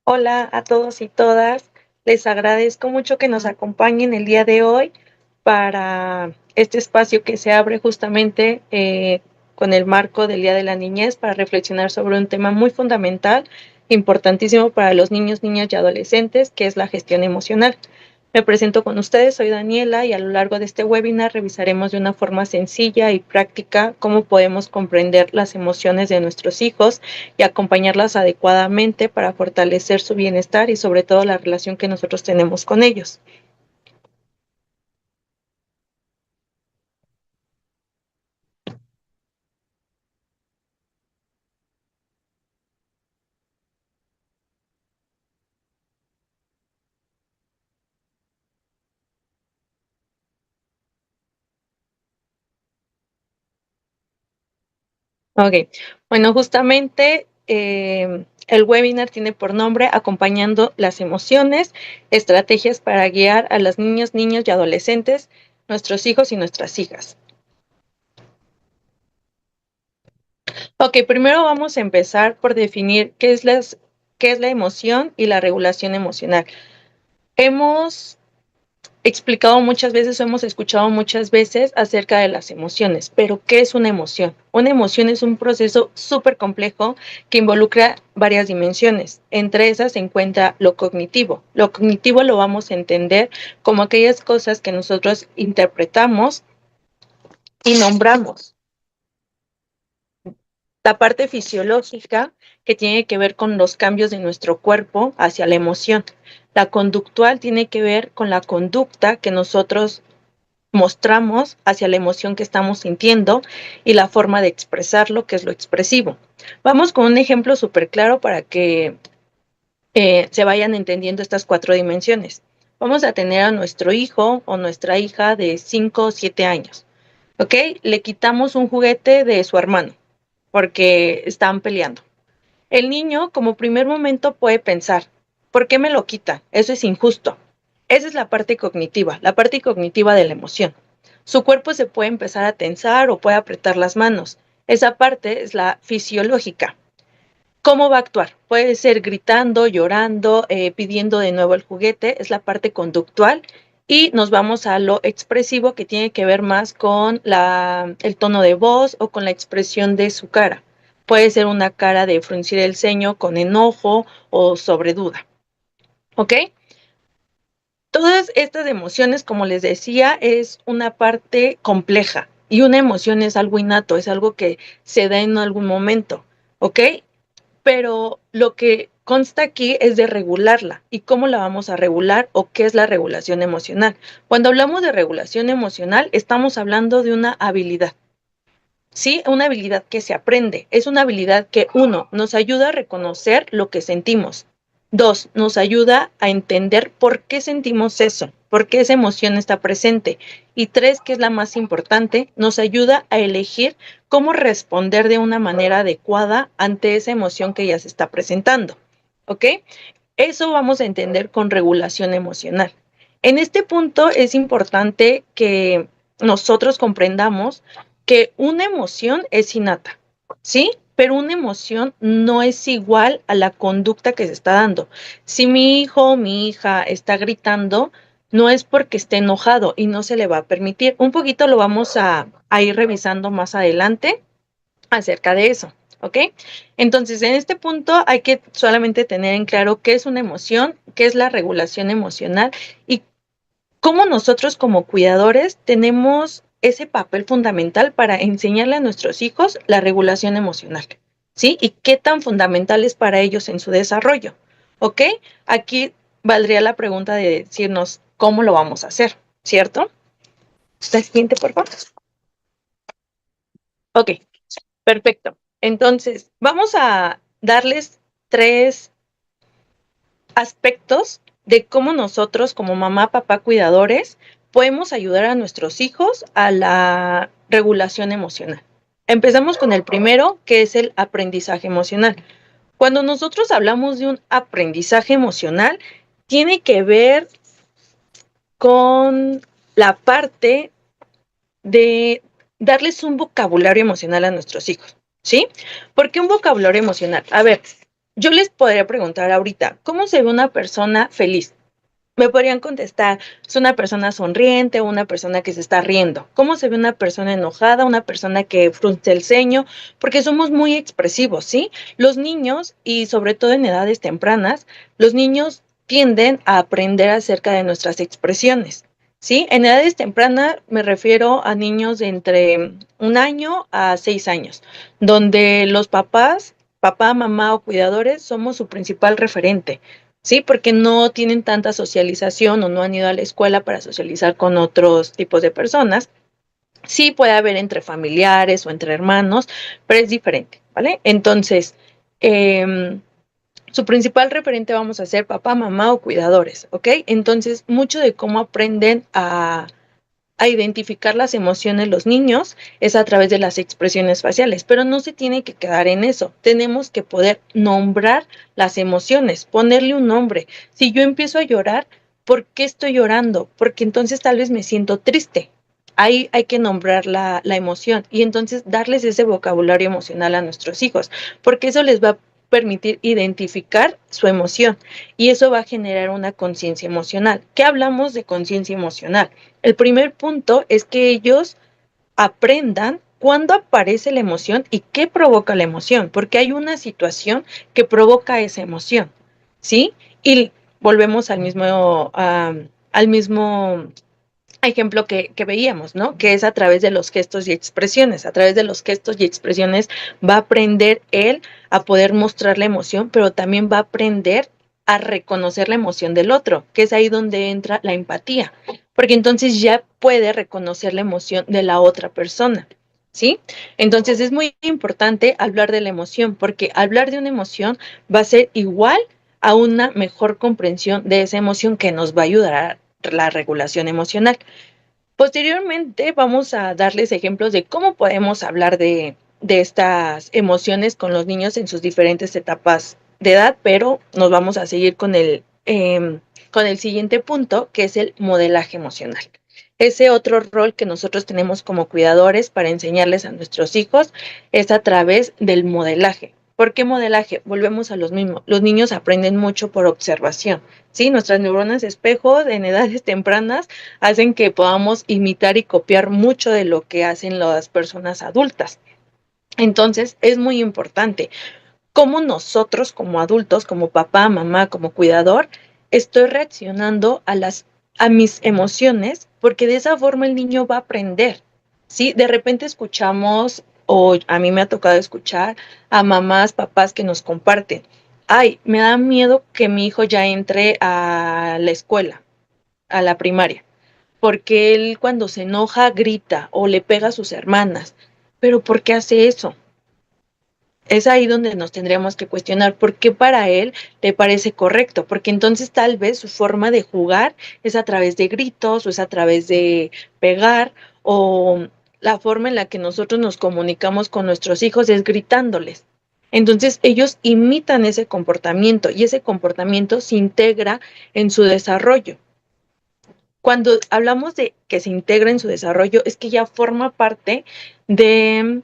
Hola a todos y todas. Les agradezco mucho que nos acompañen el día de hoy para este espacio que se abre justamente con el marco del Día de la Niñez para reflexionar sobre un tema muy fundamental, importantísimo para los niños, niñas y adolescentes, que es la gestión emocional. Me presento con ustedes, soy Daniela y a lo largo de este webinar revisaremos de una forma sencilla y práctica cómo podemos comprender las emociones de nuestros hijos y acompañarlas adecuadamente para fortalecer su bienestar y sobre todo la relación que nosotros tenemos con ellos. Ok, bueno, justamente el webinar tiene por nombre Acompañando las emociones, estrategias para guiar a las niñas, niños y adolescentes, nuestros hijos y nuestras hijas. Ok, primero vamos a empezar por definir qué es la emoción y la regulación emocional. Hemos explicado muchas veces o hemos escuchado muchas veces acerca de las emociones, pero ¿qué es una emoción? Una emoción es un proceso súper complejo que involucra varias dimensiones. Entre esas se encuentra lo cognitivo. Lo cognitivo lo vamos a entender como aquellas cosas que nosotros interpretamos y nombramos. La parte fisiológica, que tiene que ver con los cambios de nuestro cuerpo hacia la emoción. La conductual tiene que ver con la conducta que nosotros mostramos hacia la emoción que estamos sintiendo y la forma de expresarlo, que es lo expresivo. Vamos con un ejemplo súper claro para que se vayan entendiendo estas 4 dimensiones. Vamos a tener a nuestro hijo o nuestra hija de 5 o 7 años. ¿Ok? Le quitamos un juguete de su hermano porque están peleando. El niño, como primer momento, puede pensar, ¿por qué me lo quita? Eso es injusto. Esa es la parte cognitiva de la emoción. Su cuerpo se puede empezar a tensar o puede apretar las manos. Esa parte es la fisiológica. ¿Cómo va a actuar? Puede ser gritando, llorando, pidiendo de nuevo el juguete, es la parte conductual. Y nos vamos a lo expresivo, que tiene que ver más con el tono de voz o con la expresión de su cara. Puede ser una cara de fruncir el ceño con enojo o sobre duda. ¿Ok? Todas estas emociones, como les decía, es una parte compleja y una emoción es algo innato, es algo que se da en algún momento. ¿Ok? Pero lo que consta aquí es de regularla. ¿Y cómo la vamos a regular o qué es la regulación emocional? Cuando hablamos de regulación emocional, estamos hablando de una habilidad. Sí, una habilidad que se aprende. Es una habilidad que, 1, nos ayuda a reconocer lo que sentimos. 2, nos ayuda a entender por qué sentimos eso, por qué esa emoción está presente. Y 3, que es la más importante, nos ayuda a elegir cómo responder de una manera adecuada ante esa emoción que ya se está presentando. ¿Ok? Eso vamos a entender con regulación emocional. En este punto es importante que nosotros comprendamos que una emoción es innata, ¿sí? Pero una emoción no es igual a la conducta que se está dando. Si mi hijo o mi hija está gritando, no es porque esté enojado y no se le va a permitir. Un poquito lo vamos a ir revisando más adelante acerca de eso, ¿ok? Entonces, en este punto hay que solamente tener en claro qué es una emoción, qué es la regulación emocional y cómo nosotros como cuidadores tenemos ese papel fundamental para enseñarle a nuestros hijos la regulación emocional, ¿sí? Y qué tan fundamental es para ellos en su desarrollo, ¿ok? Aquí valdría la pregunta de decirnos cómo lo vamos a hacer, ¿cierto? ¿La siguiente, por favor? Ok, perfecto. Entonces, vamos a darles 3 aspectos de cómo nosotros como mamá, papá, cuidadores, podemos ayudar a nuestros hijos a la regulación emocional. Empezamos con el primero, que es el aprendizaje emocional. Cuando nosotros hablamos de un aprendizaje emocional, tiene que ver con la parte de darles un vocabulario emocional a nuestros hijos, ¿sí? ¿Por qué un vocabulario emocional? A ver, Yo les podría preguntar ahorita, ¿cómo se ve una persona feliz? Me podrían contestar, es una persona sonriente o una persona que se está riendo. ¿Cómo se ve una persona enojada, una persona que frunce el ceño? Porque somos muy expresivos, ¿sí? Los niños, y sobre todo en edades tempranas, los niños tienden a aprender acerca de nuestras expresiones, ¿sí? En edades tempranas me refiero a niños de entre 1 año a 6 años, donde los papás, papá, mamá o cuidadores, somos su principal referente. Sí, porque no tienen tanta socialización o no han ido a la escuela para socializar con otros tipos de personas. Sí puede haber entre familiares o entre hermanos, pero es diferente, ¿vale? Entonces, eh, su principal referente vamos a ser papá, mamá o cuidadores, ¿ok? Entonces, mucho de cómo aprenden a identificar las emociones los niños es a través de las expresiones faciales, pero no se tiene que quedar en eso. Tenemos que poder nombrar las emociones, ponerle un nombre. Si yo empiezo a llorar, ¿por qué estoy llorando? Porque entonces tal vez me siento triste. Ahí hay que nombrar la emoción y entonces darles ese vocabulario emocional a nuestros hijos, porque eso les va a permitir identificar su emoción y eso va a generar una conciencia emocional. ¿Qué hablamos de conciencia emocional? El primer punto es que ellos aprendan cuándo aparece la emoción y qué provoca la emoción, porque hay una situación que provoca esa emoción, ¿sí? Y volvemos al mismo ejemplo que veíamos, ¿no? Que es a través de los gestos y expresiones. A través de los gestos y expresiones va a aprender él a poder mostrar la emoción, pero también va a aprender a reconocer la emoción del otro, que es ahí donde entra la empatía, porque entonces ya puede reconocer la emoción de la otra persona, ¿sí? Entonces es muy importante hablar de la emoción, porque hablar de una emoción va a ser igual a una mejor comprensión de esa emoción que nos va a ayudar a la regulación emocional. Posteriormente vamos a darles ejemplos de cómo podemos hablar de estas emociones con los niños en sus diferentes etapas de edad, pero nos vamos a seguir con el siguiente punto, que es el modelaje emocional. Ese otro rol que nosotros tenemos como cuidadores para enseñarles a nuestros hijos es a través del modelaje. ¿Por qué modelaje? Volvemos a los mismos. Los niños aprenden mucho por observación, ¿sí? Nuestras neuronas espejo en edades tempranas hacen que podamos imitar y copiar mucho de lo que hacen las personas adultas. Entonces, es muy importante cómo nosotros como adultos, como papá, mamá, como cuidador, estoy reaccionando a mis emociones, porque de esa forma el niño va a aprender, ¿sí? De repente escuchamos, o a mí me ha tocado escuchar a mamás, papás que nos comparten, ay, me da miedo que mi hijo ya entre a la escuela, a la primaria, porque él cuando se enoja grita o le pega a sus hermanas. Pero ¿por qué hace eso? Es ahí donde nos tendríamos que cuestionar por qué para él le parece correcto, porque entonces tal vez su forma de jugar es a través de gritos o es a través de pegar o la forma en la que nosotros nos comunicamos con nuestros hijos es gritándoles. Entonces ellos imitan ese comportamiento y ese comportamiento se integra en su desarrollo. Cuando hablamos de que se integra en su desarrollo, es que ya forma parte de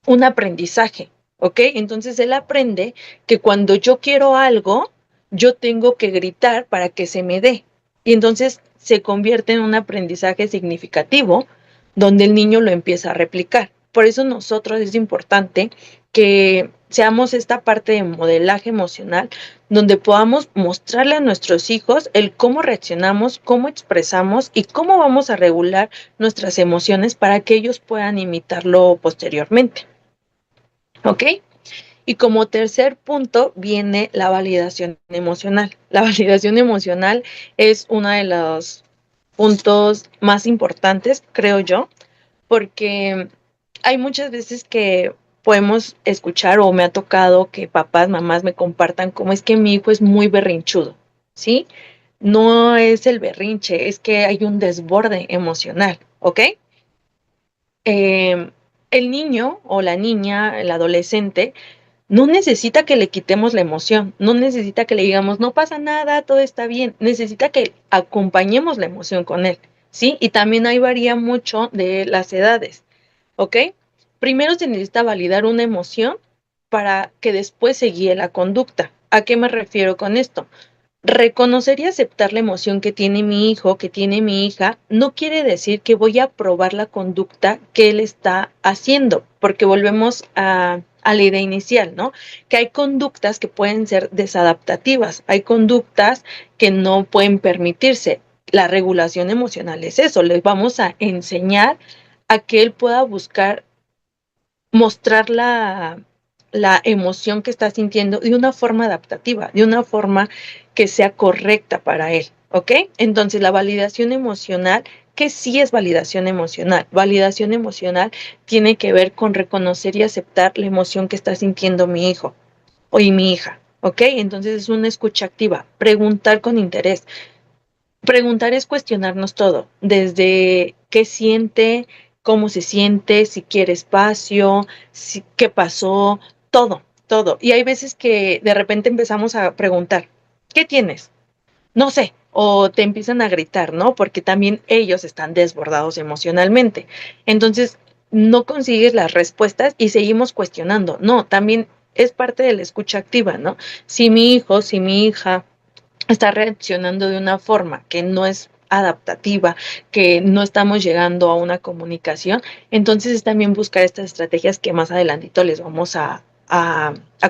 un aprendizaje, ¿ok? Entonces él aprende que cuando yo quiero algo, yo tengo que gritar para que se me dé. Y entonces se convierte en un aprendizaje significativo donde el niño lo empieza a replicar. Por eso nosotros es importante que seamos esta parte de modelaje emocional donde podamos mostrarle a nuestros hijos el cómo reaccionamos, cómo expresamos y cómo vamos a regular nuestras emociones para que ellos puedan imitarlo posteriormente. ¿Ok? Y como tercer punto viene la validación emocional. La validación emocional es uno de los puntos más importantes, creo yo, porque hay muchas veces que podemos escuchar o me ha tocado que papás, mamás me compartan cómo es que mi hijo es muy berrinchudo, ¿sí? No es el berrinche, es que hay un desborde emocional, ¿ok? Eh, el niño o la niña, el adolescente, no necesita que le quitemos la emoción, no necesita que le digamos, no pasa nada, todo está bien, necesita que acompañemos la emoción con él, ¿sí? Y también ahí varía mucho de las edades, ¿ok? Primero se necesita validar una emoción para que después se guíe la conducta. ¿A qué me refiero con esto? Reconocer y aceptar la emoción que tiene mi hijo, que tiene mi hija, no quiere decir que voy a aprobar la conducta que él está haciendo, porque volvemos a la idea inicial, ¿no? Que hay conductas que pueden ser desadaptativas, hay conductas que no pueden permitirse. La regulación emocional es eso, les vamos a enseñar a que él pueda buscar mostrar la emoción que está sintiendo de una forma adaptativa, de una forma que sea correcta para él, ¿ok? Entonces, la validación emocional, ¿qué sí es validación emocional? Validación emocional tiene que ver con reconocer y aceptar la emoción que está sintiendo mi hijo o mi hija, ¿ok? Entonces, es una escucha activa, preguntar con interés. Preguntar es cuestionarnos todo, desde qué siente, cómo se siente, si quiere espacio, qué pasó, todo, todo. Y hay veces que de repente empezamos a preguntar, ¿qué tienes? No sé, o te empiezan a gritar, ¿no? Porque también ellos están desbordados emocionalmente. Entonces, no consigues las respuestas y seguimos cuestionando. No, también es parte de la escucha activa, ¿no? Si mi hijo, si mi hija está reaccionando de una forma que no es adaptativa, que no estamos llegando a una comunicación, entonces es también buscar estas estrategias que más adelantito les vamos a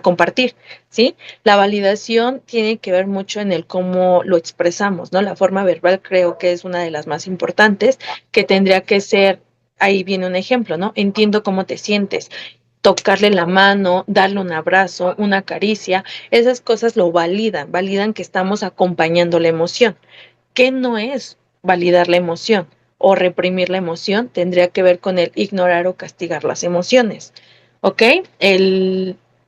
compartir, ¿sí? La validación tiene que ver mucho en el cómo lo expresamos, ¿no? La forma verbal creo que es una de las más importantes, que tendría que ser, ahí viene un ejemplo, ¿no? Entiendo cómo te sientes, tocarle la mano, darle un abrazo, una caricia, esas cosas lo validan, validan que estamos acompañando la emoción. ¿Qué no es validar la emoción o reprimir la emoción? Tendría que ver con el ignorar o castigar las emociones. ¿Ok?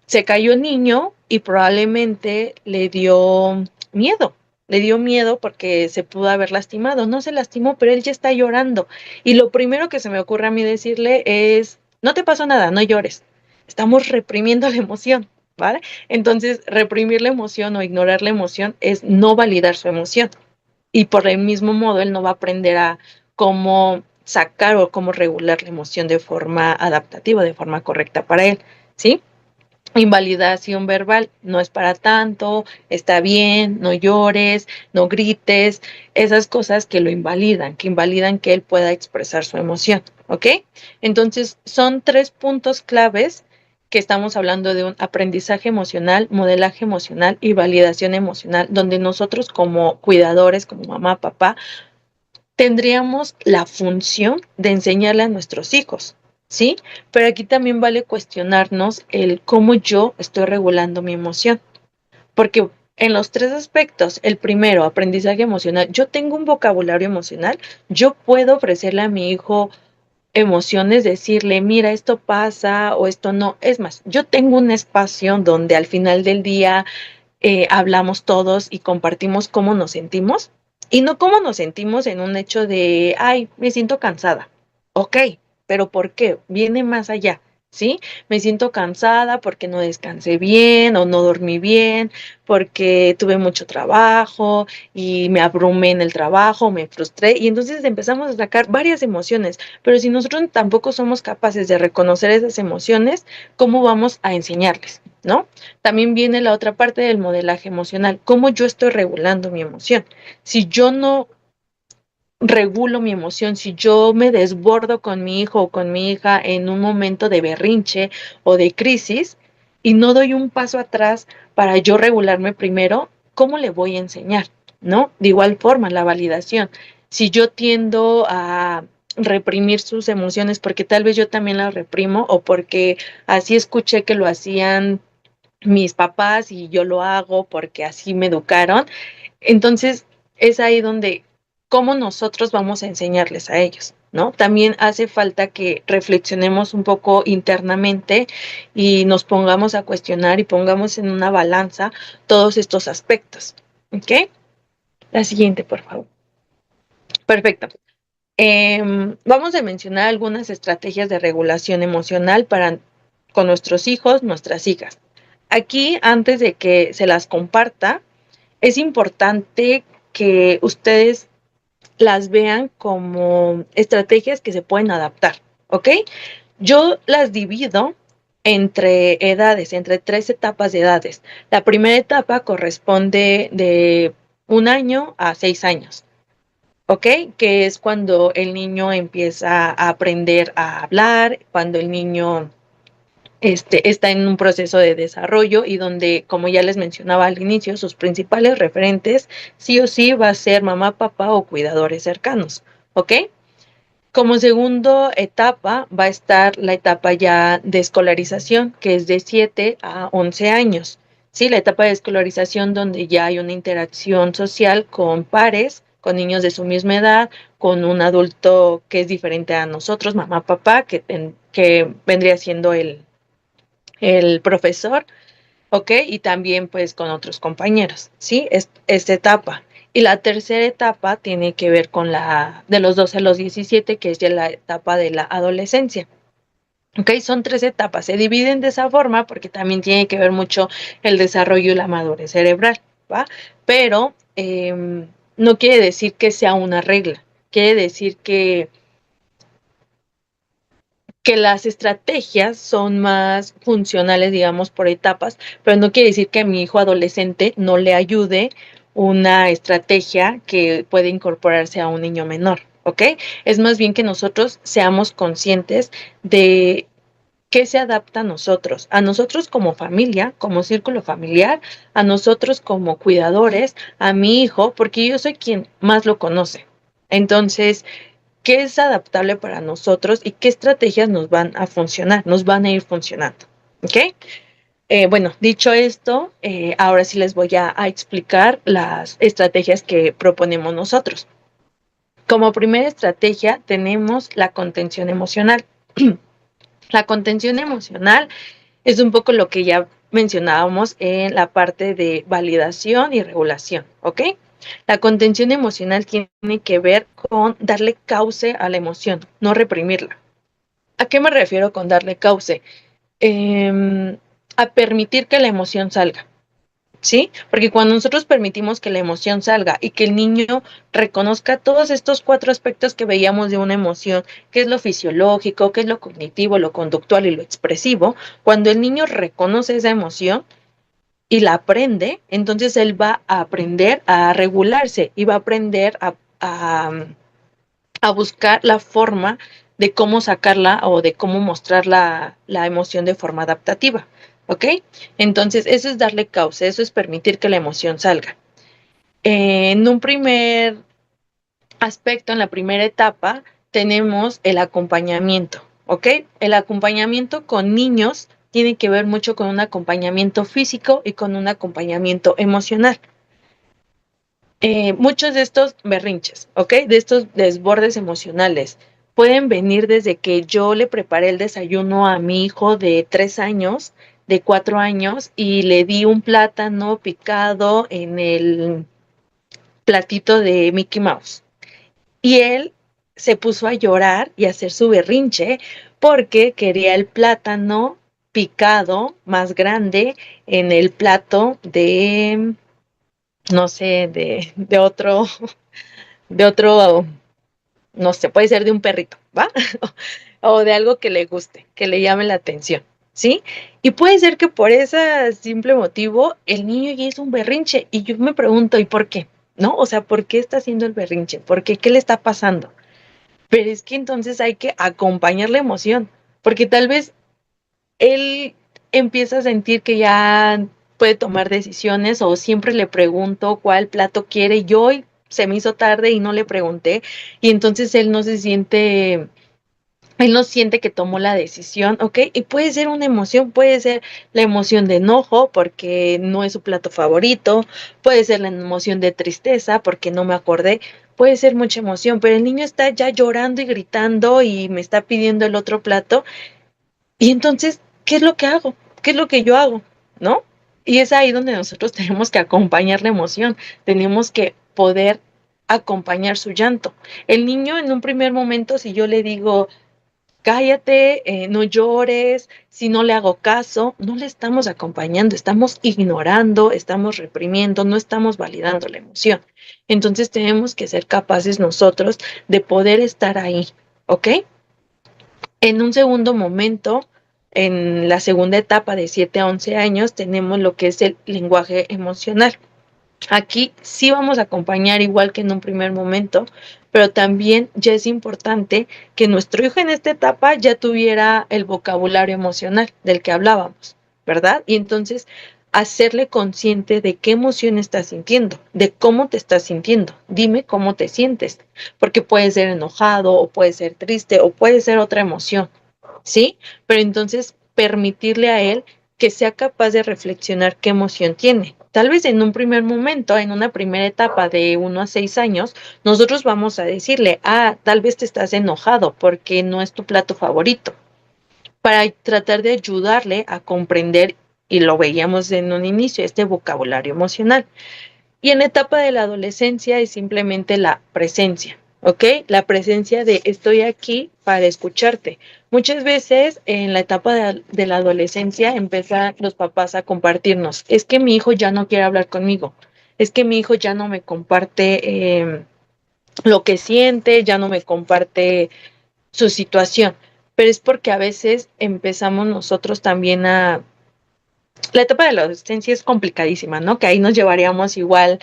Se cayó el niño y probablemente le dio miedo porque se pudo haber lastimado. No se lastimó, pero él ya está llorando. Y lo primero que se me ocurre a mí decirle es, no te pasó nada, no llores. Estamos reprimiendo la emoción, ¿vale? Entonces, reprimir la emoción o ignorar la emoción es no validar su emoción. Y por el mismo modo, él no va a aprender a cómo sacar o cómo regular la emoción de forma adaptativa, de forma correcta para él, ¿sí? Invalidación verbal, no es para tanto, está bien, no llores, no grites, esas cosas que invalidan que él pueda expresar su emoción, ¿ok? Entonces, son 3 puntos claves que estamos hablando de un aprendizaje emocional, modelaje emocional y validación emocional, donde nosotros como cuidadores, como mamá, papá, tendríamos la función de enseñarle a nuestros hijos, ¿sí? Pero aquí también vale cuestionarnos el cómo yo estoy regulando mi emoción, porque en los 3 aspectos, el primero, aprendizaje emocional, yo tengo un vocabulario emocional, yo puedo ofrecerle a mi hijo emociones, decirle, mira, esto pasa o esto no. Es más, yo tengo un espacio donde al final del día hablamos todos y compartimos cómo nos sentimos y no cómo nos sentimos en un hecho de, ay, me siento cansada. Ok, pero ¿por qué? Viene más allá, ¿sí? Me siento cansada porque no descansé bien o no dormí bien, porque tuve mucho trabajo y me abrumé en el trabajo, me frustré y entonces empezamos a sacar varias emociones, pero si nosotros tampoco somos capaces de reconocer esas emociones, ¿cómo vamos a enseñarles? ¿No? También viene la otra parte del modelaje emocional, cómo yo estoy regulando mi emoción. Si yo no regulo mi emoción, si yo me desbordo con mi hijo o con mi hija en un momento de berrinche o de crisis y no doy un paso atrás para yo regularme primero, ¿cómo le voy a enseñar? ¿No? De igual forma, la validación. Si yo tiendo a reprimir sus emociones porque tal vez yo también las reprimo o porque así escuché que lo hacían mis papás y yo lo hago porque así me educaron. Entonces, es ahí donde, ¿cómo nosotros vamos a enseñarles a ellos? ¿No? También hace falta que reflexionemos un poco internamente y nos pongamos a cuestionar y pongamos en una balanza todos estos aspectos. ¿Ok? La siguiente, por favor. Perfecto. Vamos a mencionar algunas estrategias de regulación emocional con nuestros hijos, nuestras hijas. Aquí, antes de que se las comparta, es importante que ustedes las vean como estrategias que se pueden adaptar, ¿ok? Yo las divido entre edades, entre 3 etapas de edades. La primera etapa corresponde de 1 año a 6 años, ¿ok? Que es cuando el niño empieza a aprender a hablar, cuando el niño está en un proceso de desarrollo y donde, como ya les mencionaba al inicio, sus principales referentes sí o sí va a ser mamá, papá o cuidadores cercanos, ¿ok? Como segunda etapa va a estar la etapa ya de escolarización, que es de 7 a 11 años. Sí, la etapa de escolarización donde ya hay una interacción social con pares, con niños de su misma edad, con un adulto que es diferente a nosotros, mamá, papá, que vendría siendo el profesor, ¿ok? Y también pues con otros compañeros, ¿sí? Esta etapa. Y la tercera etapa tiene que ver con la de los 12 a los 17, que es ya la etapa de la adolescencia. ¿Ok? Son 3 etapas. Se dividen de esa forma porque también tiene que ver mucho el desarrollo y la madurez cerebral, ¿va? Pero no quiere decir que sea una regla. Quiere decir que las estrategias son más funcionales, digamos, por etapas, pero no quiere decir que a mi hijo adolescente no le ayude una estrategia que puede incorporarse a un niño menor, ¿ok? Es más bien que nosotros seamos conscientes de qué se adapta a nosotros como familia, como círculo familiar, a nosotros como cuidadores, a mi hijo, porque yo soy quien más lo conoce. Entonces, qué es adaptable para nosotros y qué estrategias nos van a funcionar, nos van a ir funcionando. ¿Ok? Bueno, dicho esto, ahora sí les voy a explicar las estrategias que proponemos nosotros. Como primera estrategia tenemos la contención emocional. La contención emocional es un poco lo que ya mencionábamos en la parte de validación y regulación, ¿ok? La contención emocional tiene que ver con darle cauce a la emoción, no reprimirla. ¿A qué me refiero con darle cauce? A permitir que la emoción salga. ¿Sí? Porque cuando nosotros permitimos que la emoción salga y que el niño reconozca todos estos 4 aspectos que veíamos de una emoción, que es lo fisiológico, que es lo cognitivo, lo conductual y lo expresivo, cuando el niño reconoce esa emoción y la aprende, entonces él va a aprender a regularse y va a aprender a buscar la forma de cómo sacarla o de cómo mostrar la emoción de forma adaptativa. ¿Ok? Entonces, eso es darle causa, eso es permitir que la emoción salga. En un primer aspecto, en la primera etapa, tenemos el acompañamiento. ¿Ok? El acompañamiento con niños tiene que ver mucho con un acompañamiento físico y con un acompañamiento emocional. Muchos de estos berrinches, ¿ok? De estos desbordes emocionales, pueden venir desde que yo le preparé el desayuno a mi hijo de 3 años, de 4 años, y le di un plátano picado en el platito de Mickey Mouse. Y él se puso a llorar y a hacer su berrinche porque quería el plátano picado más grande en el plato de, no sé, de otro, no sé, puede ser de un perrito, ¿va? O de algo que le guste, que le llame la atención, ¿sí? Y puede ser que por ese simple motivo el niño ya hizo un berrinche y yo me pregunto, ¿y por qué? ¿No? O sea, ¿por qué está haciendo el berrinche? ¿Por qué? ¿Qué le está pasando? Pero es que entonces hay que acompañar la emoción, porque tal vez él empieza a sentir que ya puede tomar decisiones o siempre le pregunto cuál plato quiere. Yo hoy se me hizo tarde y no le pregunté y entonces él no siente que tomó la decisión, ¿ok? Y puede ser una emoción, puede ser la emoción de enojo porque no es su plato favorito, puede ser la emoción de tristeza porque no me acordé, puede ser mucha emoción, pero el niño está ya llorando y gritando y me está pidiendo el otro plato y entonces, ¿qué es lo que hago? ¿Qué es lo que yo hago? ¿No? Y es ahí donde nosotros tenemos que acompañar la emoción, tenemos que poder acompañar su llanto. El niño en un primer momento, si yo le digo, cállate, no llores, si no le hago caso, no le estamos acompañando, estamos ignorando, estamos reprimiendo, no estamos validando la emoción. Entonces tenemos que ser capaces nosotros de poder estar ahí, ¿ok? En un segundo momento, En la segunda etapa de 7 a 11 años tenemos lo que es el lenguaje emocional. Aquí sí vamos a acompañar igual que en un primer momento, pero también ya es importante que nuestro hijo en esta etapa ya tuviera el vocabulario emocional del que hablábamos, ¿verdad? Y entonces hacerle consciente de qué emoción estás sintiendo, de cómo te estás sintiendo. Dime cómo te sientes, porque puede ser enojado o puede ser triste o puede ser otra emoción, ¿sí? Pero entonces permitirle a él que sea capaz de reflexionar qué emoción tiene. Tal vez en un primer momento, en una primera etapa de 1 a 6 años, nosotros vamos a decirle, tal vez te estás enojado porque no es tu plato favorito, para tratar de ayudarle a comprender, y lo veíamos en un inicio, este vocabulario emocional. Y en la etapa de la adolescencia es simplemente la presencia, ¿ok? La presencia de estoy aquí para escucharte. Muchas veces en la etapa de la adolescencia empiezan los papás a compartirnos, es que mi hijo ya no quiere hablar conmigo, es que mi hijo ya no me comparte lo que siente, ya no me comparte su situación, pero es porque a veces empezamos nosotros también a la etapa de la adolescencia es complicadísima, ¿no? Que ahí nos llevaríamos igual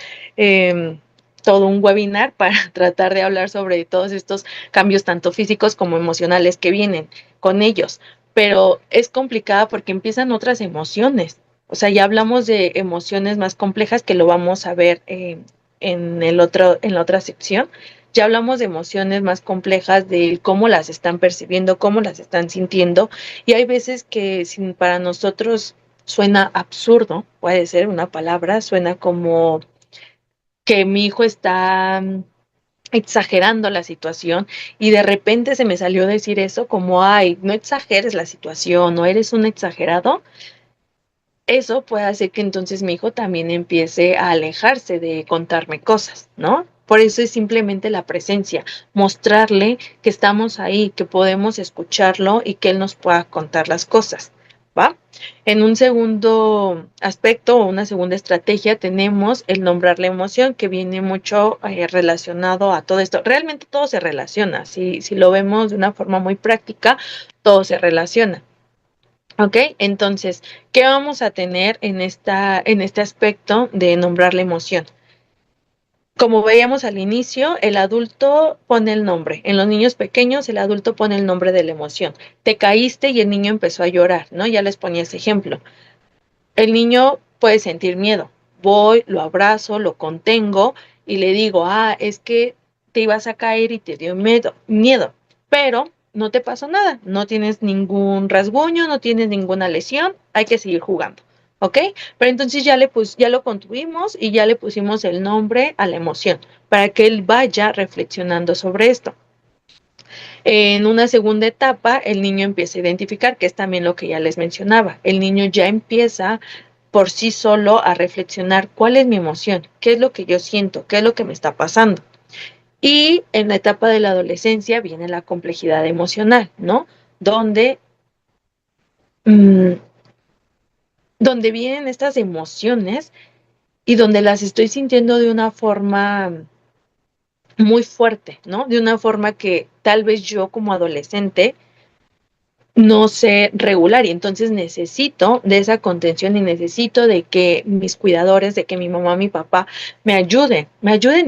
todo un webinar para tratar de hablar sobre todos estos cambios tanto físicos como emocionales que vienen con ellos. Pero es complicada porque empiezan otras emociones. O sea, ya hablamos de emociones más complejas que lo vamos a ver en la otra sección. Ya hablamos de emociones más complejas, de cómo las están percibiendo, cómo las están sintiendo. Y hay veces que para nosotros suena absurdo, puede ser una palabra, suena como que mi hijo está exagerando la situación y de repente se me salió decir eso como, ay, no exageres la situación, no eres un exagerado. Eso puede hacer que entonces mi hijo también empiece a alejarse de contarme cosas, ¿no? Por eso es simplemente la presencia, mostrarle que estamos ahí, que podemos escucharlo y que él nos pueda contar las cosas, ¿va? En un segundo aspecto o una segunda estrategia tenemos el nombrar la emoción, que viene mucho relacionado a todo esto. Realmente todo se relaciona, si lo vemos de una forma muy práctica, todo se relaciona. ¿Ok? Entonces, ¿qué vamos a tener en este aspecto de nombrar la emoción? Como veíamos al inicio, el adulto pone el nombre. En los niños pequeños, el adulto pone el nombre de la emoción. Te caíste y el niño empezó a llorar, ¿no? Ya les ponía ese ejemplo. El niño puede sentir miedo. Voy, lo abrazo, lo contengo y le digo, es que te ibas a caer y te dio miedo, pero no te pasó nada, no tienes ningún rasguño, no tienes ninguna lesión, hay que seguir jugando, ¿ok? Pero entonces ya lo contuvimos y ya le pusimos el nombre a la emoción para que él vaya reflexionando sobre esto. En una segunda etapa, el niño empieza a identificar, que es también lo que ya les mencionaba. El niño ya empieza por sí solo a reflexionar cuál es mi emoción, qué es lo que yo siento, qué es lo que me está pasando. Y en la etapa de la adolescencia viene la complejidad emocional, ¿no? Donde, mmm, donde vienen estas emociones y donde las estoy sintiendo de una forma muy fuerte, ¿no? De una forma que tal vez yo como adolescente no sé regular y entonces necesito de esa contención y necesito de que mis cuidadores, de que mi mamá, mi papá me ayuden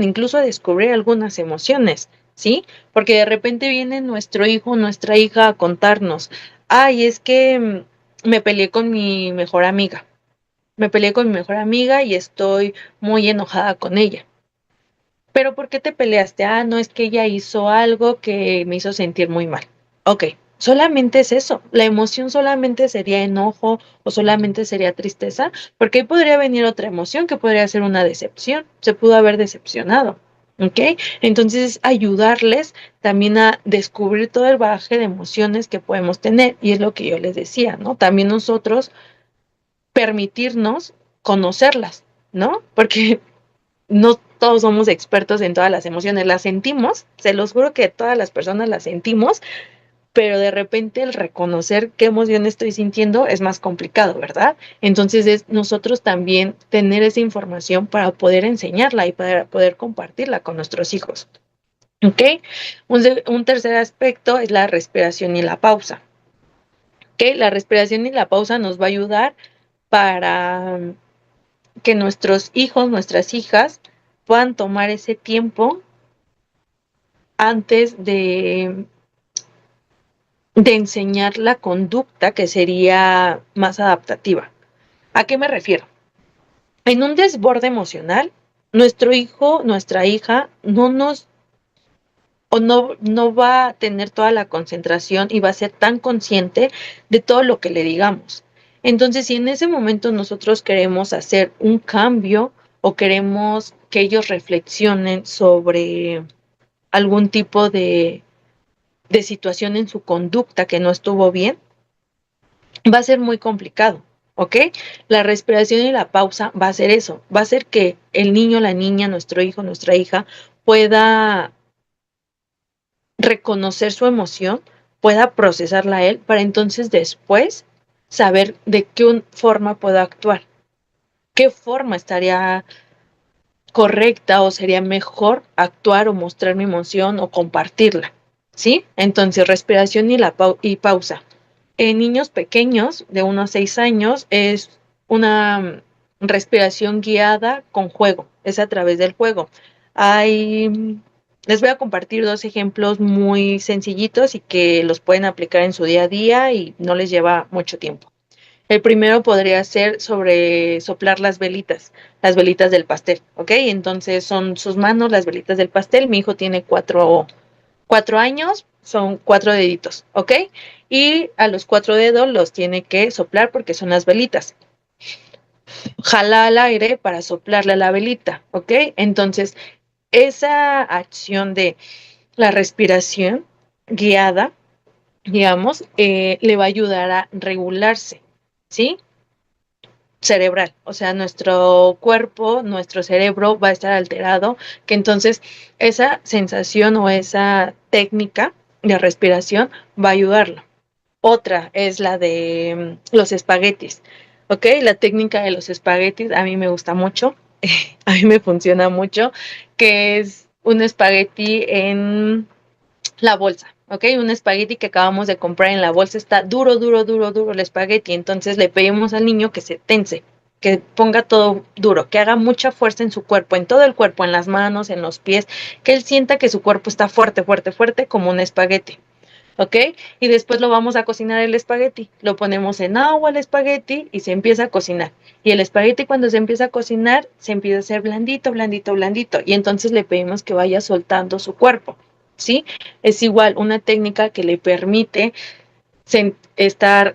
incluso a descubrir algunas emociones, ¿sí? Porque de repente viene nuestro hijo, nuestra hija a contarnos, es que me peleé con mi mejor amiga, me peleé con mi mejor amiga y estoy muy enojada con ella. ¿Pero por qué te peleaste? No, es que ella hizo algo que me hizo sentir muy mal. Ok, solamente es eso. La emoción solamente sería enojo o solamente sería tristeza, porque ahí podría venir otra emoción que podría ser una decepción. Se pudo haber decepcionado. ¿Ok? Entonces, ayudarles también a descubrir todo el bagaje de emociones que podemos tener. Y es lo que yo les decía, ¿no? También nosotros permitirnos conocerlas, ¿no? Porque no todos somos expertos en todas las emociones, las sentimos, se los juro que todas las personas las sentimos, pero de repente el reconocer qué emoción estoy sintiendo es más complicado, ¿verdad? Entonces es nosotros también tener esa información para poder enseñarla y para poder compartirla con nuestros hijos. ¿Ok? Un tercer aspecto es la respiración y la pausa. ¿Ok? La respiración y la pausa nos va a ayudar para que nuestros hijos, nuestras hijas, puedan tomar ese tiempo antes de enseñar la conducta que sería más adaptativa. ¿A qué me refiero? En un desborde emocional, nuestro hijo, nuestra hija, no va a tener toda la concentración y va a ser tan consciente de todo lo que le digamos. Entonces, si en ese momento nosotros queremos hacer un cambio o queremos que ellos reflexionen sobre algún tipo de situación en su conducta que no estuvo bien, va a ser muy complicado, ¿ok? La respiración y la pausa va a ser eso, va a ser que el niño, la niña, nuestro hijo, nuestra hija pueda reconocer su emoción, pueda procesarla él, para entonces después saber de qué forma puedo actuar, qué forma estaría correcta o sería mejor actuar o mostrar mi emoción o compartirla, ¿sí? Entonces, respiración y pausa. En niños pequeños de unos 6 años es una respiración guiada con juego, es a través del juego. Hay, les voy a compartir 2 ejemplos muy sencillitos y que los pueden aplicar en su día a día y no les lleva mucho tiempo. El primero podría ser sobre soplar las velitas del pastel, ¿ok? Entonces son sus manos las velitas del pastel. Mi hijo tiene 4 años, son 4 deditos, ¿ok? Y a los 4 dedos los tiene que soplar porque son las velitas. Jala al aire para soplarle a la velita, ¿ok? Entonces, esa acción de la respiración guiada, digamos, le va a ayudar a regularse, ¿sí? Cerebral, o sea, nuestro cuerpo, nuestro cerebro va a estar alterado, que entonces esa sensación o esa técnica de respiración va a ayudarlo. Otra es la de los espaguetis, ¿ok? La técnica de los espaguetis a mí me gusta mucho, a mí me funciona mucho, que es un espagueti en la bolsa, ¿ok? Un espagueti que acabamos de comprar en la bolsa está duro, duro, duro, duro el espagueti, entonces le pedimos al niño que se tense, que ponga todo duro, que haga mucha fuerza en su cuerpo, en todo el cuerpo, en las manos, en los pies, que él sienta que su cuerpo está fuerte, fuerte, fuerte como un espagueti. ¿Ok? Y después lo vamos a cocinar el espagueti. Lo ponemos en agua el espagueti y se empieza a cocinar. Y el espagueti cuando se empieza a cocinar, se empieza a hacer blandito, blandito, blandito. Y entonces le pedimos que vaya soltando su cuerpo. ¿Sí? Es igual una técnica que le permite estar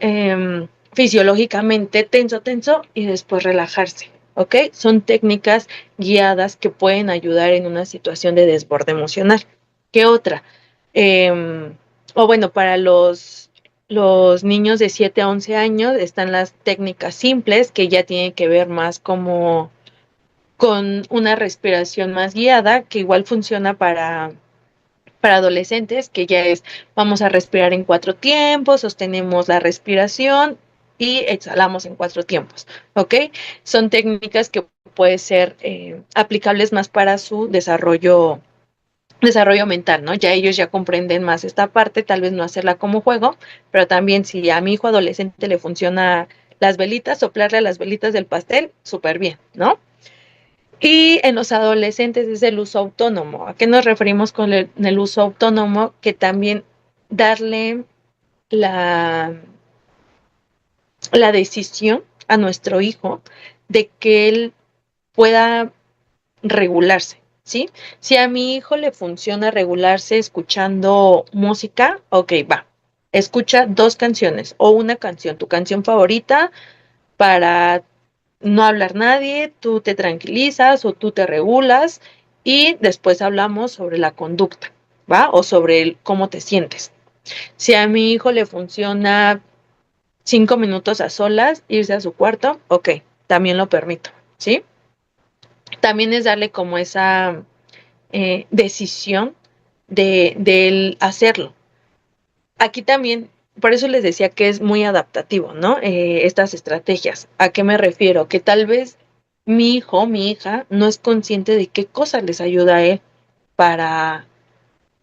fisiológicamente tenso, tenso y después relajarse. ¿Ok? Son técnicas guiadas que pueden ayudar en una situación de desborde emocional. ¿Qué otra? O bueno, para los niños de 7 a 11 años están las técnicas simples que ya tienen que ver más como con una respiración más guiada, que igual funciona para adolescentes, que ya es, vamos a respirar en 4 tiempos, sostenemos la respiración y exhalamos en 4 tiempos, ¿ok? Son técnicas que pueden ser aplicables más para su desarrollo mental, ¿no? Ya ellos ya comprenden más esta parte, tal vez no hacerla como juego, pero también si a mi hijo adolescente le funciona las velitas, soplarle a las velitas del pastel, súper bien, ¿no? Y en los adolescentes es el uso autónomo. ¿A qué nos referimos con el uso autónomo? Que también darle la, la decisión a nuestro hijo de que él pueda regularse, ¿sí? Si a mi hijo le funciona regularse escuchando música, ok, va. Escucha 2 canciones o una canción, tu canción favorita para no hablar nadie, tú te tranquilizas o tú te regulas y después hablamos sobre la conducta, ¿va? O sobre cómo te sientes. Si a mi hijo le funciona 5 minutos a solas, irse a su cuarto, ok, también lo permito, ¿sí? También es darle como esa decisión de hacerlo. Aquí también, por eso les decía que es muy adaptativo, ¿no? Estas estrategias. ¿A qué me refiero? Que tal vez mi hijo, mi hija, no es consciente de qué cosas les ayuda a él para,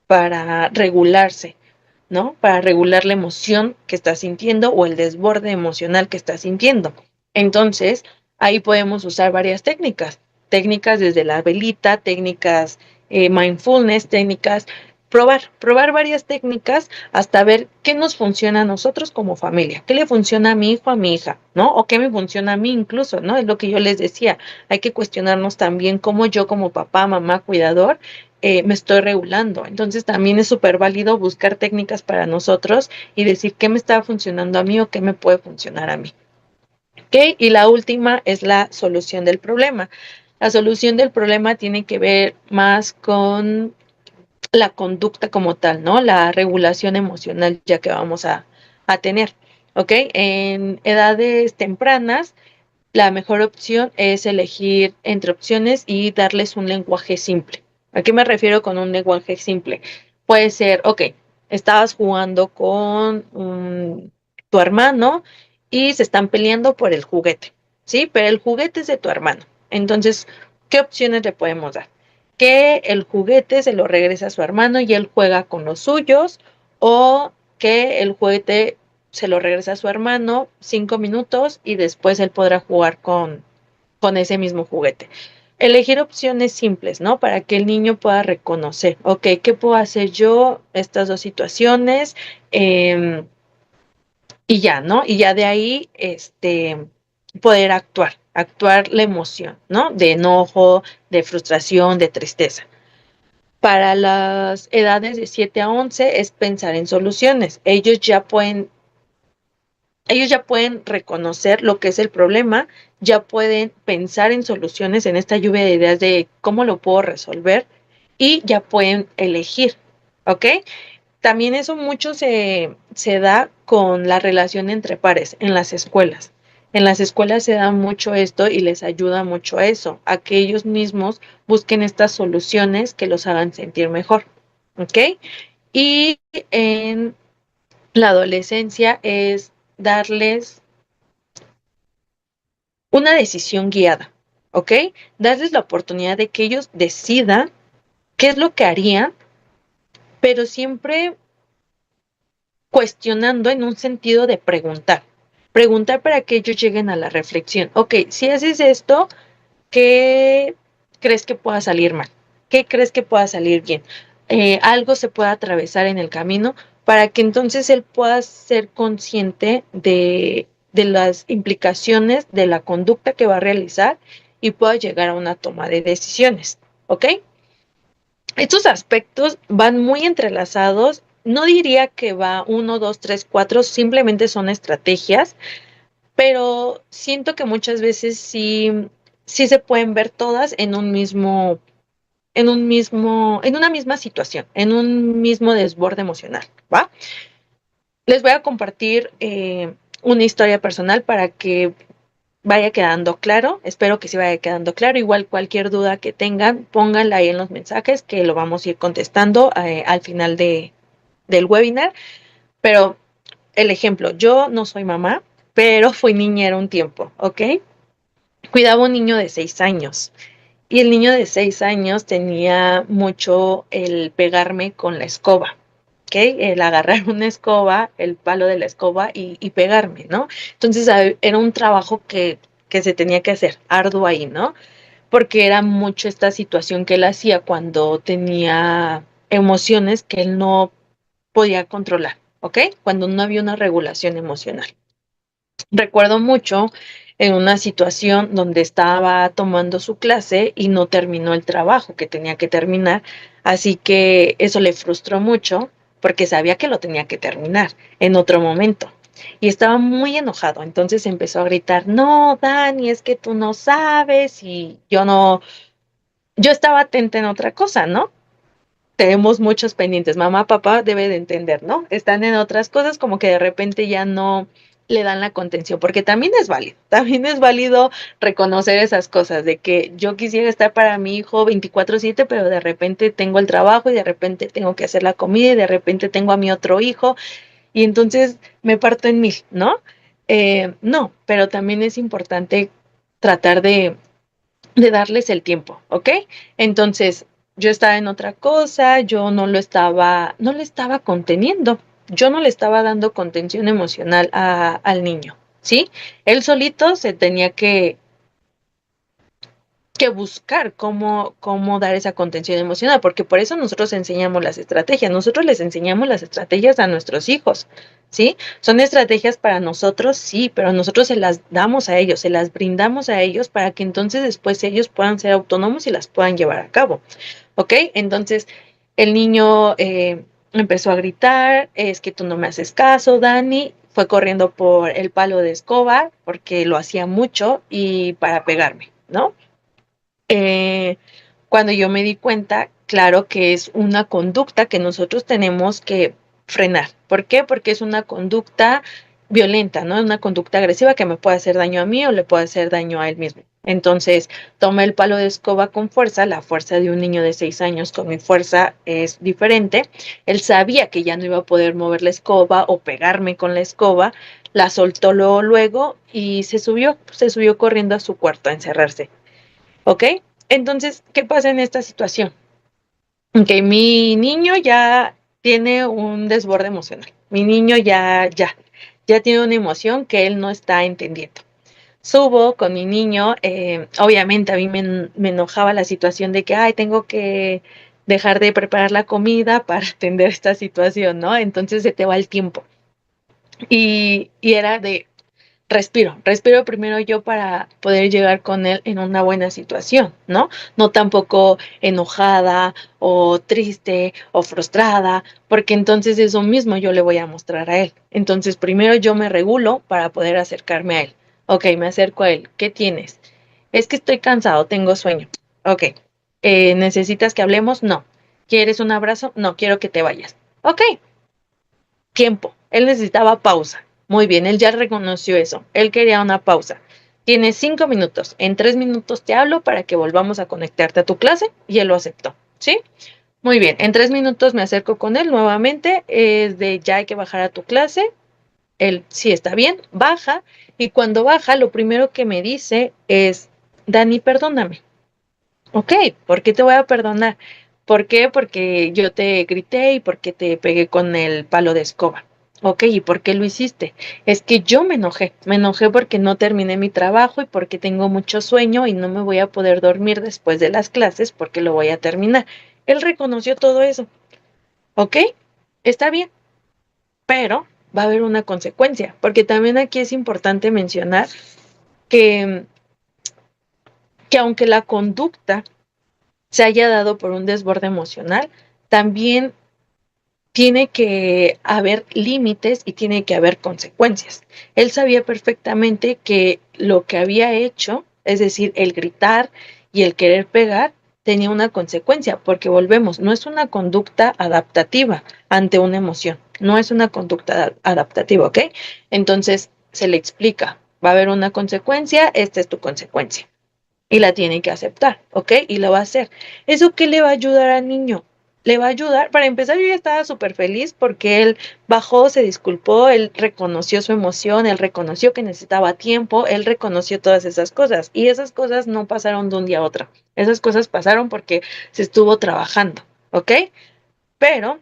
para regularse. ¿no? Para regular la emoción que estás sintiendo o el desborde emocional que estás sintiendo. Entonces, ahí podemos usar varias técnicas desde la velita, técnicas mindfulness, técnicas, probar varias técnicas hasta ver qué nos funciona a nosotros como familia, qué le funciona a mi hijo, a mi hija, ¿no? O qué me funciona a mí incluso, ¿no? Es lo que yo les decía, hay que cuestionarnos también cómo yo como papá, mamá, cuidador, me estoy regulando. Entonces también es súper válido buscar técnicas para nosotros y decir qué me está funcionando a mí o qué me puede funcionar a mí. ¿Ok? Y la última es la solución del problema. La solución del problema tiene que ver más con la conducta como tal, ¿no? La regulación emocional ya que vamos a tener. ¿Ok? En edades tempranas, la mejor opción es elegir entre opciones y darles un lenguaje simple. ¿A qué me refiero con un lenguaje simple? Puede ser, ok, estabas jugando con tu hermano y se están peleando por el juguete, ¿sí? Pero el juguete es de tu hermano. Entonces, ¿qué opciones le podemos dar? Que el juguete se lo regrese a su hermano y él juega con los suyos, o que el juguete se lo regresa a su hermano 5 minutos y después él podrá jugar con ese mismo juguete. Elegir opciones simples, ¿no? Para que el niño pueda reconocer, ok, ¿qué puedo hacer yo? Estas dos situaciones, y ya, ¿no? Y ya de ahí, poder actuar la emoción, ¿no? De enojo, de frustración, de tristeza. Para las edades de 7 a 11 es pensar en soluciones. Ellos ya pueden reconocer lo que es el problema, ya pueden pensar en soluciones en esta lluvia de ideas de cómo lo puedo resolver y ya pueden elegir, ¿ok? También eso mucho se da con la relación entre pares en las escuelas. En las escuelas se da mucho esto y les ayuda mucho a eso, a que ellos mismos busquen estas soluciones que los hagan sentir mejor, ¿ok? Y en la adolescencia es darles una decisión guiada, ¿ok? Darles la oportunidad de que ellos decidan qué es lo que harían, pero siempre cuestionando en un sentido de preguntar. Preguntar para que ellos lleguen a la reflexión. Ok, si haces esto, ¿qué crees que pueda salir mal? ¿Qué crees que pueda salir bien? Algo se pueda atravesar en el camino para que entonces él pueda ser consciente de las implicaciones de la conducta que va a realizar y pueda llegar a una toma de decisiones. ¿Ok? Estos aspectos van muy entrelazados. No diría que va uno, dos, tres, cuatro, simplemente son estrategias, pero siento que muchas veces sí se pueden ver todas en una misma situación, en un mismo desborde emocional, ¿va? Les voy a compartir una historia personal para que vaya quedando claro. Espero que sí vaya quedando claro. Igual cualquier duda que tengan, pónganla ahí en los mensajes que lo vamos a ir contestando al final del webinar. Pero el ejemplo, yo no soy mamá, pero fui niñera un tiempo, ¿ok? Cuidaba un niño de 6 años y el niño de 6 años tenía mucho el pegarme con la escoba. ¿Ok? El agarrar una escoba, el palo de la escoba y pegarme, ¿no? Entonces era un trabajo que se tenía que hacer, arduo ahí, ¿no? Porque era mucho esta situación que él hacía cuando tenía emociones que él no podía controlar, ¿ok? Cuando no había una regulación emocional. Recuerdo mucho en una situación donde estaba tomando su clase y no terminó el trabajo que tenía que terminar, así que eso le frustró mucho porque sabía que lo tenía que terminar en otro momento. Y estaba muy enojado, entonces empezó a gritar, no, Dani, es que tú no sabes y yo no, yo estaba atenta en otra cosa, ¿no? Tenemos muchos pendientes. Mamá, papá debe de entender, ¿no? Están en otras cosas como que de repente ya no le dan la contención, porque también es válido reconocer esas cosas, de que yo quisiera estar para mi hijo 24/7, pero de repente tengo el trabajo y de repente tengo que hacer la comida y de repente tengo a mi otro hijo y entonces me parto en mil, ¿no? No, pero también es importante tratar de darles el tiempo, ¿ok? Entonces, yo estaba en otra cosa, yo no lo estaba conteniendo, yo no le estaba dando contención emocional al niño, ¿sí? Él solito se tenía que buscar cómo dar esa contención emocional, porque por eso nosotros enseñamos las estrategias, nosotros les enseñamos las estrategias a nuestros hijos, ¿sí? Son estrategias para nosotros, sí, pero nosotros se las damos a ellos, se las brindamos a ellos para que entonces después ellos puedan ser autónomos y las puedan llevar a cabo, ¿ok? Entonces el niño empezó a gritar, es que tú no me haces caso, Dani, fue corriendo por el palo de escoba, porque lo hacía mucho y para pegarme, ¿no? Eh, Cuando yo me di cuenta, claro que es una conducta que nosotros tenemos que frenar. ¿Por qué? Porque es una conducta violenta, ¿no? Una conducta agresiva que me puede hacer daño a mí o le puede hacer daño a él mismo. Entonces, tomé el palo de escoba con fuerza, la fuerza de un niño de 6 años con mi fuerza es diferente. Él sabía que ya no iba a poder mover la escoba o pegarme con la escoba, la soltó luego y se subió corriendo a su cuarto a encerrarse. ¿Ok? Entonces, ¿qué pasa en esta situación? Que mi niño ya tiene un desborde emocional. Mi niño ya tiene una emoción que él no está entendiendo. Subo con mi niño, obviamente a mí me enojaba la situación de que, ay, tengo que dejar de preparar la comida para atender esta situación, ¿no? Entonces se te va el tiempo. Y era de, respiro primero yo para poder llegar con él en una buena situación, ¿no? No tampoco enojada o triste o frustrada, porque entonces eso mismo yo le voy a mostrar a él. Entonces primero yo me regulo para poder acercarme a él. Ok, me acerco a él. ¿Qué tienes? Es que estoy cansado, tengo sueño. Ok. ¿Necesitas que hablemos? No. ¿Quieres un abrazo? No, quiero que te vayas. Ok, tiempo. Él necesitaba pausa. Muy bien, él ya reconoció eso. Él quería una pausa. Tienes 5 minutos. En 3 minutos te hablo para que volvamos a conectarte a tu clase y él lo aceptó. ¿Sí? Muy bien. En 3 minutos me acerco con él nuevamente. Es de ya hay que bajar a tu clase. Él sí está bien, baja. Y cuando baja, lo primero que me dice es, Dani, perdóname. Ok, ¿por qué te voy a perdonar? ¿Por qué? Porque yo te grité y porque te pegué con el palo de escoba. Ok, ¿y por qué lo hiciste? Es que yo me enojé porque no terminé mi trabajo y porque tengo mucho sueño y no me voy a poder dormir después de las clases porque lo voy a terminar. Él reconoció todo eso. Ok, está bien, pero va a haber una consecuencia, porque también aquí es importante mencionar que, que aunque la conducta se haya dado por un desborde emocional, también tiene que haber límites y tiene que haber consecuencias. Él sabía perfectamente que lo que había hecho, es decir, el gritar y el querer pegar, tenía una consecuencia, porque volvemos, no es una conducta adaptativa ante una emoción, no es una conducta adaptativa, ¿ok? Entonces se le explica, va a haber una consecuencia, esta es tu consecuencia y la tiene que aceptar, ¿ok? Y lo va a hacer. ¿Eso qué le va a ayudar al niño? Le va a ayudar, para empezar, yo ya estaba súper feliz porque él bajó, se disculpó, él reconoció su emoción, él reconoció que necesitaba tiempo, él reconoció todas esas cosas y esas cosas no pasaron de un día a otro, esas cosas pasaron porque se estuvo trabajando, ¿ok? Pero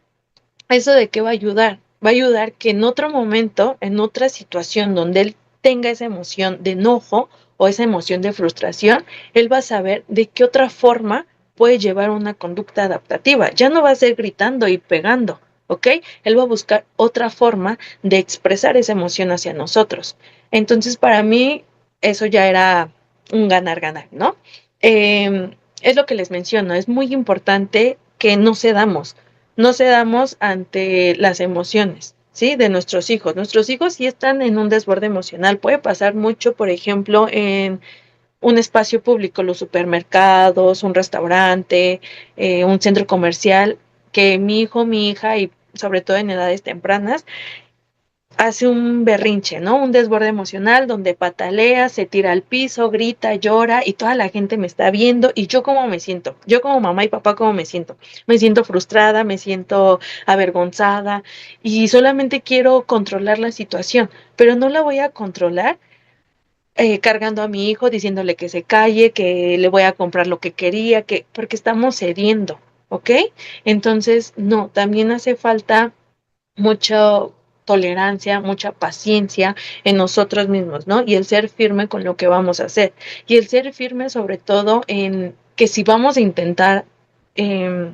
¿eso de qué va a ayudar? Va a ayudar que en otro momento, en otra situación donde él tenga esa emoción de enojo o esa emoción de frustración, él va a saber de qué otra forma puede llevar una conducta adaptativa. Ya no va a ser gritando y pegando, ¿ok? Él va a buscar otra forma de expresar esa emoción hacia nosotros. Entonces, para mí, eso ya era un ganar-ganar, ¿no? Es lo que les menciono, es muy importante que no cedamos ante las emociones, ¿sí? De nuestros hijos. Nuestros hijos sí están en un desborde emocional. Puede pasar mucho, por ejemplo, en un espacio público, los supermercados, un restaurante, un centro comercial, que mi hijo, mi hija y sobre todo en edades tempranas, hace un berrinche, ¿no? Un desborde emocional donde patalea, se tira al piso, grita, llora y toda la gente me está viendo y yo cómo me siento, yo como mamá y papá cómo me siento frustrada, me siento avergonzada y solamente quiero controlar la situación, pero no la voy a controlar cargando a mi hijo, diciéndole que se calle, que le voy a comprar lo que quería, que porque estamos cediendo, ¿ok? Entonces, no, también hace falta mucha tolerancia, mucha paciencia en nosotros mismos, ¿no? Y el ser firme con lo que vamos a hacer. Y el ser firme sobre todo en que si vamos a intentar eh,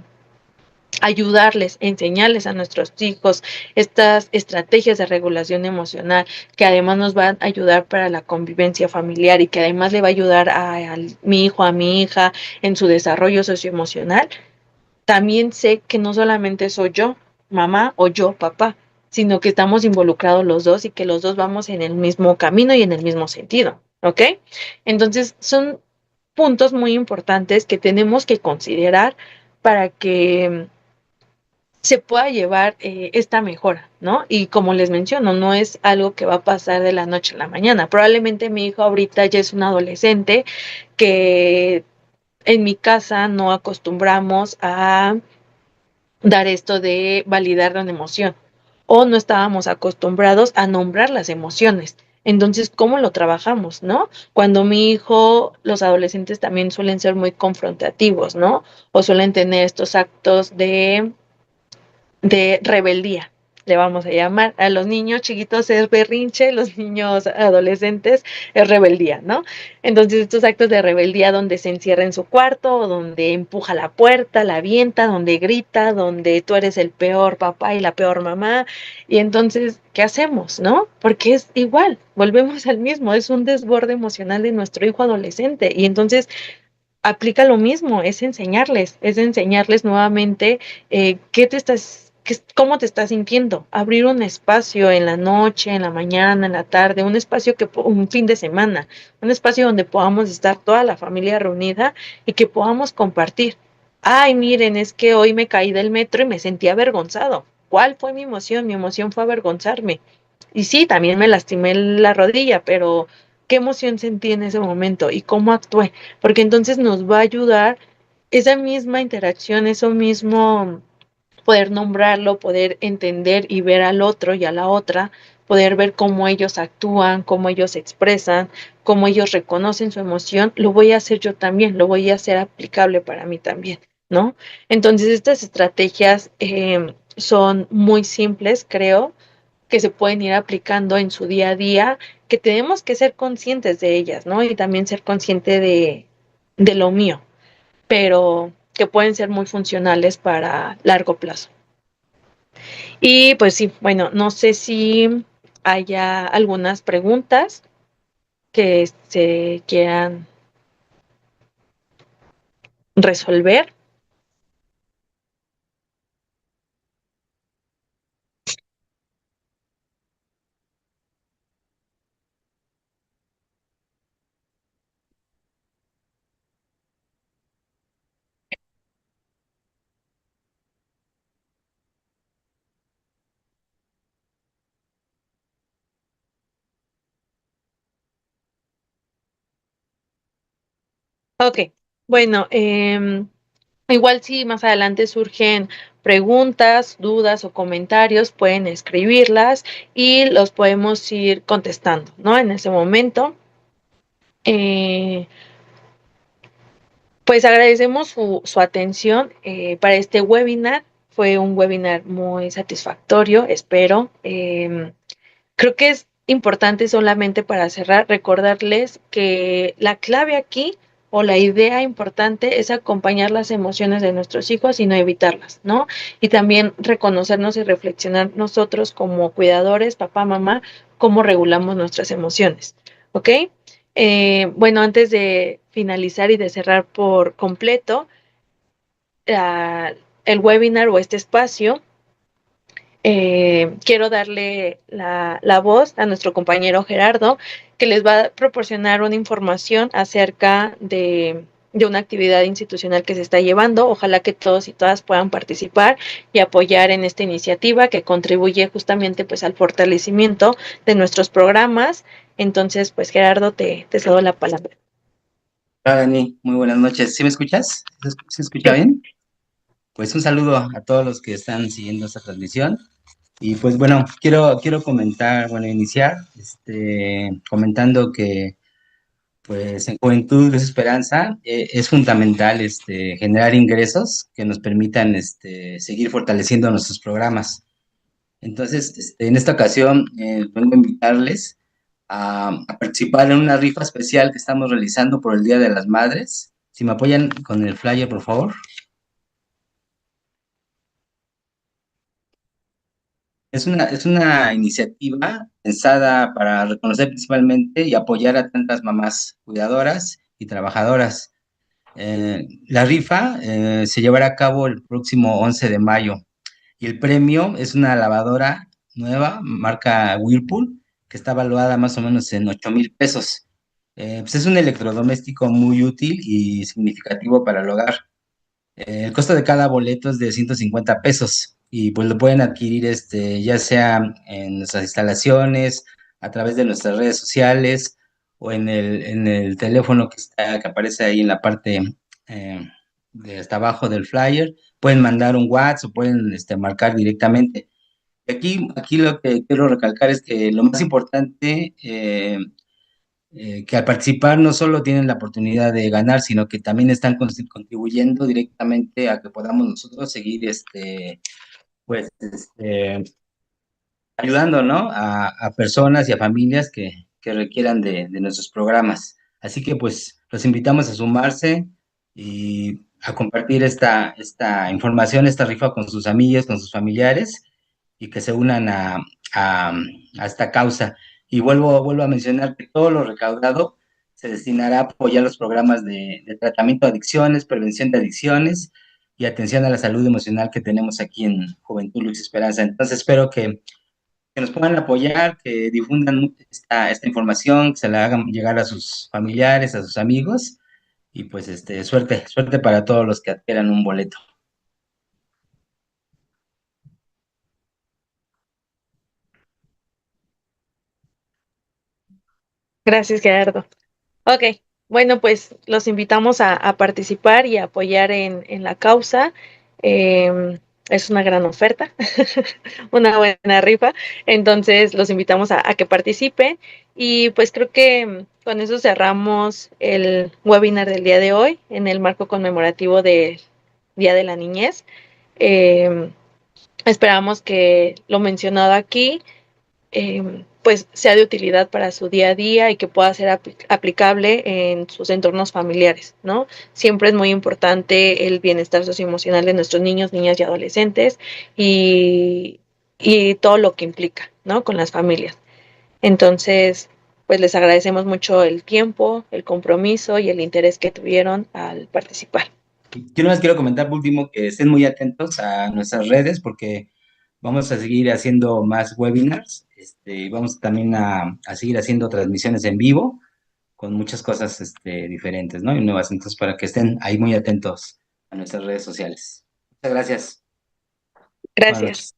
ayudarles, enseñarles a nuestros hijos estas estrategias de regulación emocional que además nos van a ayudar para la convivencia familiar y que además le va a ayudar a mi hijo, a mi hija en su desarrollo socioemocional, también sé que no solamente soy yo, mamá, o yo, papá, sino que estamos involucrados los dos y que los dos vamos en el mismo camino y en el mismo sentido, ¿ok? Entonces, son puntos muy importantes que tenemos que considerar para que se pueda llevar esta mejora, ¿no? Y como les menciono, no es algo que va a pasar de la noche a la mañana. Probablemente mi hijo ahorita ya es un adolescente que en mi casa no acostumbramos a dar esto de validar una emoción o no estábamos acostumbrados a nombrar las emociones. Entonces, ¿cómo lo trabajamos, no? Cuando mi hijo, los adolescentes también suelen ser muy confrontativos, ¿no? O suelen tener estos actos de rebeldía, le vamos a llamar. A los niños chiquitos es berrinche, los niños adolescentes es rebeldía, ¿no? Entonces estos actos de rebeldía donde se encierra en su cuarto, donde empuja la puerta, la avienta, donde grita, donde tú eres el peor papá y la peor mamá, y entonces, ¿qué hacemos, no? Porque es igual, volvemos al mismo, es un desborde emocional de nuestro hijo adolescente, y entonces aplica lo mismo, es enseñarles nuevamente qué te estás, cómo te estás sintiendo, abrir un espacio en la noche, en la mañana, en la tarde, un espacio un fin de semana, un espacio donde podamos estar toda la familia reunida y que podamos compartir. Ay, miren, es que hoy me caí del metro y me sentí avergonzado. ¿Cuál fue mi emoción? Mi emoción fue avergonzarme. Y sí, también me lastimé la rodilla, pero ¿qué emoción sentí en ese momento y cómo actué? Porque entonces nos va a ayudar esa misma interacción, eso mismo, poder nombrarlo, poder entender y ver al otro y a la otra, poder ver cómo ellos actúan, cómo ellos se expresan, cómo ellos reconocen su emoción, lo voy a hacer yo también, lo voy a hacer aplicable para mí también, ¿no? Entonces estas estrategias son muy simples, creo, que se pueden ir aplicando en su día a día, que tenemos que ser conscientes de ellas, ¿no? Y también ser consciente de lo mío, pero que pueden ser muy funcionales para largo plazo. Y pues sí, bueno, no sé si haya algunas preguntas que se quieran resolver. Ok, bueno, igual si más adelante surgen preguntas, dudas o comentarios, pueden escribirlas y los podemos ir contestando, ¿no? En ese momento. Eh, pues agradecemos su atención para este webinar. Fue un webinar muy satisfactorio, espero. Creo que es importante solamente para cerrar recordarles que la clave aquí o la idea importante es acompañar las emociones de nuestros hijos y no evitarlas, ¿no? Y también reconocernos y reflexionar nosotros como cuidadores, papá, mamá, cómo regulamos nuestras emociones, ¿ok? Bueno, antes de finalizar y de cerrar por completo uh, el webinar o este espacio, quiero darle la voz a nuestro compañero Gerardo, que les va a proporcionar una información acerca de una actividad institucional que se está llevando. Ojalá que todos y todas puedan participar y apoyar en esta iniciativa que contribuye justamente pues al fortalecimiento de nuestros programas. Entonces, pues Gerardo, te cedo la palabra. Hola Dani, muy buenas noches. ¿Sí me escuchas? ¿Se escucha Sí. bien? Pues un saludo a todos los que están siguiendo esta transmisión. Y pues bueno, quiero comentar, bueno, iniciar comentando que pues en Juventud es Esperanza es fundamental generar ingresos que nos permitan seguir fortaleciendo nuestros programas. Entonces, en esta ocasión vengo a invitarles a participar en una rifa especial que estamos realizando por el Día de las Madres. Si me apoyan con el flyer, por favor. Es una iniciativa pensada para reconocer principalmente y apoyar a tantas mamás cuidadoras y trabajadoras. La rifa se llevará a cabo el próximo 11 de mayo y el premio es una lavadora nueva, marca Whirlpool, que está valuada más o menos en 8,000 pesos. Pues es un electrodoméstico muy útil y significativo para el hogar. El costo de cada boleto es de 150 pesos y pues lo pueden adquirir ya sea en nuestras instalaciones, a través de nuestras redes sociales o en el teléfono que aparece ahí en la parte eh, de hasta abajo del flyer. Pueden mandar un WhatsApp o pueden marcar directamente. Aquí lo que quiero recalcar es que lo más importante, que al participar no solo tienen la oportunidad de ganar, sino que también están contribuyendo directamente a que podamos nosotros seguir, pues, ayudando, ¿no? A personas y a familias que requieran de nuestros programas. Así que, pues, los invitamos a sumarse y a compartir esta información, esta rifa con sus amigos, con sus familiares y que se unan a, a esta causa. Y vuelvo a mencionar que todo lo recaudado se destinará a apoyar los programas de tratamiento de adicciones, prevención de adicciones y atención a la salud emocional que tenemos aquí en Juventud Luz y Esperanza. Entonces espero que nos puedan apoyar, que difundan esta información, que se la hagan llegar a sus familiares, a sus amigos, y pues suerte para todos los que adquieran un boleto. Gracias, Gerardo. Ok, bueno, pues los invitamos a participar y a apoyar en la causa. Eh, es una gran oferta, una buena rifa. Entonces los invitamos a que participen y pues creo que con eso cerramos el webinar del día de hoy en el marco conmemorativo del Día de la Niñez. Eh, Esperamos que lo mencionado aquí pues sea de utilidad para su día a día y que pueda ser aplicable en sus entornos familiares, ¿no? Siempre es muy importante el bienestar socioemocional de nuestros niños, niñas y adolescentes y, y todo lo que implica, ¿no? Con las familias. Entonces, pues les agradecemos mucho el tiempo, el compromiso y el interés que tuvieron al participar. Yo nomás quiero comentar por último que estén muy atentos a nuestras redes porque vamos a seguir haciendo más webinars, y vamos también a seguir haciendo transmisiones en vivo con muchas cosas diferentes, ¿no? Y nuevas, entonces para que estén ahí muy atentos a nuestras redes sociales. Muchas gracias. Buenas Gracias. noches.